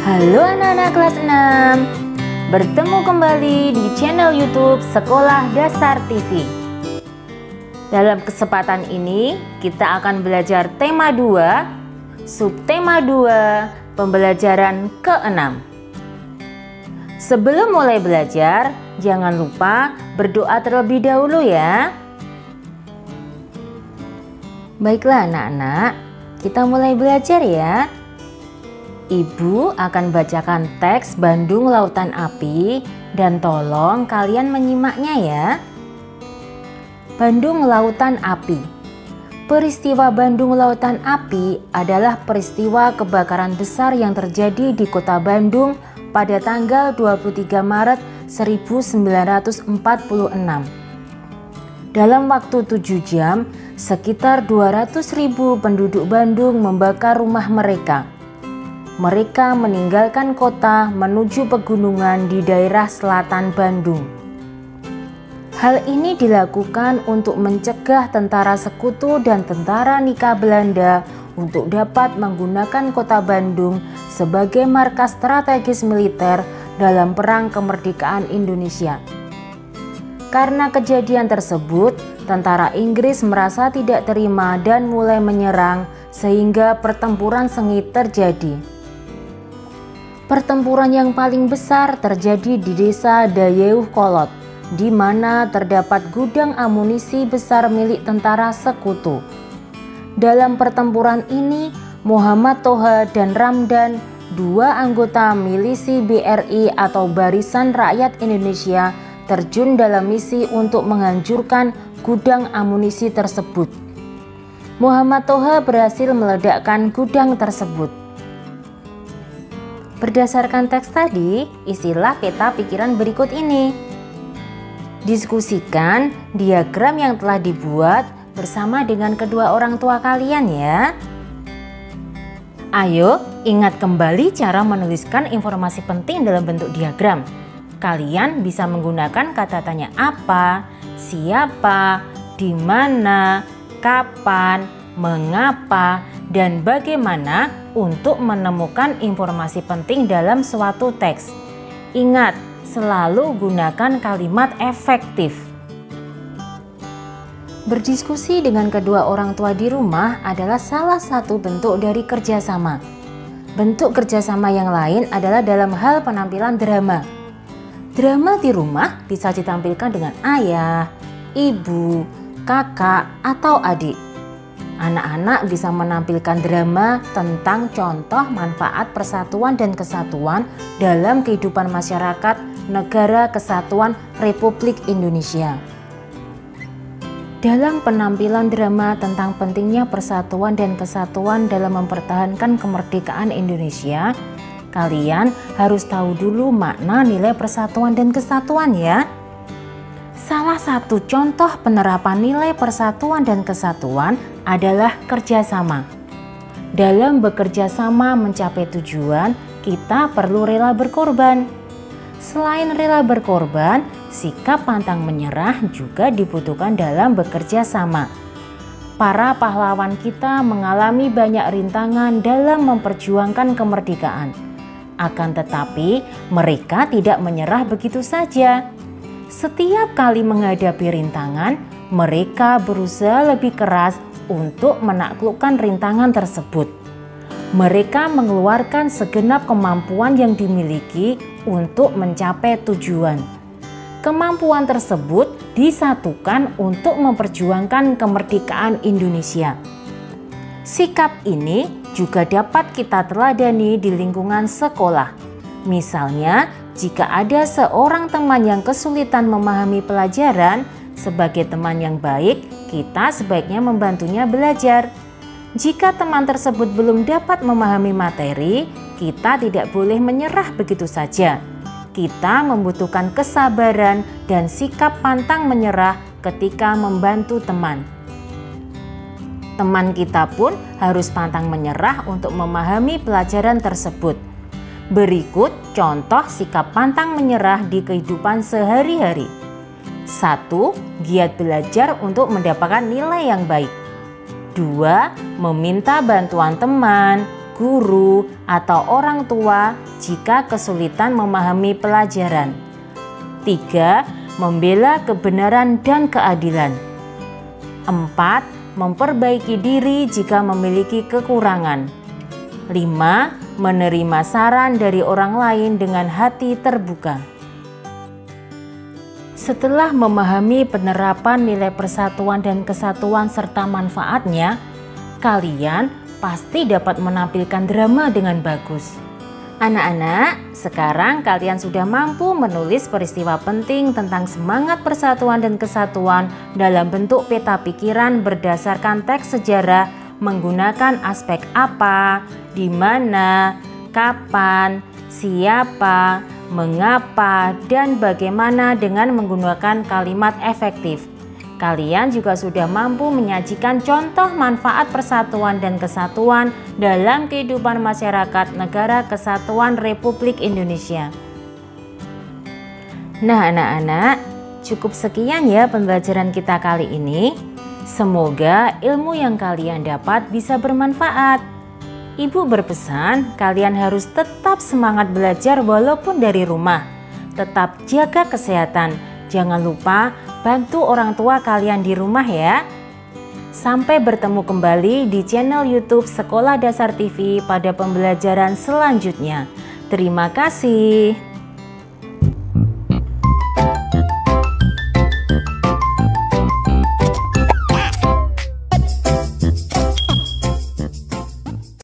Halo anak-anak kelas 6, bertemu kembali di channel YouTube Sekolah Dasar TV. Dalam kesempatan ini kita akan belajar tema 2, subtema 2, pembelajaran ke-6. Sebelum mulai belajar, jangan lupa berdoa terlebih dahulu ya. Baiklah anak-anak, kita mulai belajar ya. Ibu akan bacakan teks Bandung Lautan Api dan tolong kalian menyimaknya ya. Bandung Lautan Api. Peristiwa Bandung Lautan Api adalah peristiwa kebakaran besar yang terjadi di Kota Bandung pada tanggal 23 Maret 1946. Dalam waktu 7 jam, sekitar 200.000 penduduk Bandung membakar rumah mereka. Mereka meninggalkan kota menuju pegunungan di daerah selatan Bandung. Hal ini dilakukan untuk mencegah tentara sekutu dan tentara Nikah Belanda untuk dapat menggunakan kota Bandung sebagai markas strategis militer dalam Perang Kemerdekaan Indonesia. Karena kejadian tersebut, tentara Inggris merasa tidak terima dan mulai menyerang sehingga pertempuran sengit terjadi. Pertempuran yang paling besar terjadi di desa Dayeuh Kolot, di mana terdapat gudang amunisi besar milik tentara sekutu. Dalam pertempuran ini, Muhammad Toha dan Ramdan, dua anggota milisi BRI atau Barisan Rakyat Indonesia, terjun dalam misi untuk menghancurkan gudang amunisi tersebut. Muhammad Toha berhasil meledakkan gudang tersebut. Berdasarkan teks tadi, isilah peta pikiran berikut ini. Diskusikan diagram yang telah dibuat bersama dengan kedua orang tua kalian ya. Ayo, ingat kembali cara menuliskan informasi penting dalam bentuk diagram. Kalian bisa menggunakan kata tanya apa, siapa, di mana, kapan, mengapa, dan bagaimana untuk menemukan informasi penting dalam suatu teks. Ingat, selalu gunakan kalimat efektif. Berdiskusi dengan kedua orang tua di rumah adalah salah satu bentuk dari kerjasama. Bentuk kerjasama yang lain adalah dalam hal penampilan drama. Drama di rumah bisa ditampilkan dengan ayah, ibu, kakak, atau adik. Anak-anak bisa menampilkan drama tentang contoh manfaat persatuan dan kesatuan dalam kehidupan masyarakat Negara Kesatuan Republik Indonesia. Dalam penampilan drama tentang pentingnya persatuan dan kesatuan dalam mempertahankan kemerdekaan Indonesia, kalian harus tahu dulu makna nilai persatuan dan kesatuan ya. Salah satu contoh penerapan nilai persatuan dan kesatuan adalah kerjasama. Dalam bekerja sama mencapai tujuan, kita perlu rela berkorban. Selain rela berkorban, sikap pantang menyerah juga dibutuhkan dalam bekerja sama. Para pahlawan kita mengalami banyak rintangan dalam memperjuangkan kemerdekaan. Akan tetapi, mereka tidak menyerah begitu saja. Setiap kali menghadapi rintangan, mereka berusaha lebih keras untuk menaklukkan rintangan tersebut. Mereka mengeluarkan segenap kemampuan yang dimiliki untuk mencapai tujuan. Kemampuan tersebut disatukan untuk memperjuangkan kemerdekaan Indonesia. Sikap ini juga dapat kita teladani di lingkungan sekolah. Misalnya, jika ada seorang teman yang kesulitan memahami pelajaran, sebagai teman yang baik, kita sebaiknya membantunya belajar. Jika teman tersebut belum dapat memahami materi, kita tidak boleh menyerah begitu saja. Kita membutuhkan kesabaran dan sikap pantang menyerah ketika membantu teman. Teman kita pun harus pantang menyerah untuk memahami pelajaran tersebut. Berikut contoh sikap pantang menyerah di kehidupan sehari-hari. 1. Giat belajar untuk mendapatkan nilai yang baik. 2. Meminta bantuan teman, guru, atau orang tua jika kesulitan memahami pelajaran. 3. Membela kebenaran dan keadilan. 4. Memperbaiki diri jika memiliki kekurangan. 5. Menerima saran dari orang lain dengan hati terbuka. Setelah memahami penerapan nilai persatuan dan kesatuan serta manfaatnya, kalian pasti dapat menampilkan drama dengan bagus. Anak-anak, sekarang kalian sudah mampu menulis peristiwa penting tentang semangat persatuan dan kesatuan dalam bentuk peta pikiran berdasarkan teks sejarah menggunakan aspek apa, di mana, kapan, siapa, mengapa, dan bagaimana dengan menggunakan kalimat efektif. Kalian juga sudah mampu menyajikan contoh manfaat persatuan dan kesatuan dalam kehidupan masyarakat Negara Kesatuan Republik Indonesia. Nah anak-anak, cukup sekian ya pembelajaran kita kali ini. Semoga ilmu yang kalian dapat bisa bermanfaat. Ibu berpesan, kalian harus tetap semangat belajar walaupun dari rumah. Tetap jaga kesehatan. Jangan lupa bantu orang tua kalian di rumah ya. Sampai bertemu kembali di channel YouTube Sekolah Dasar TV pada pembelajaran selanjutnya. Terima kasih.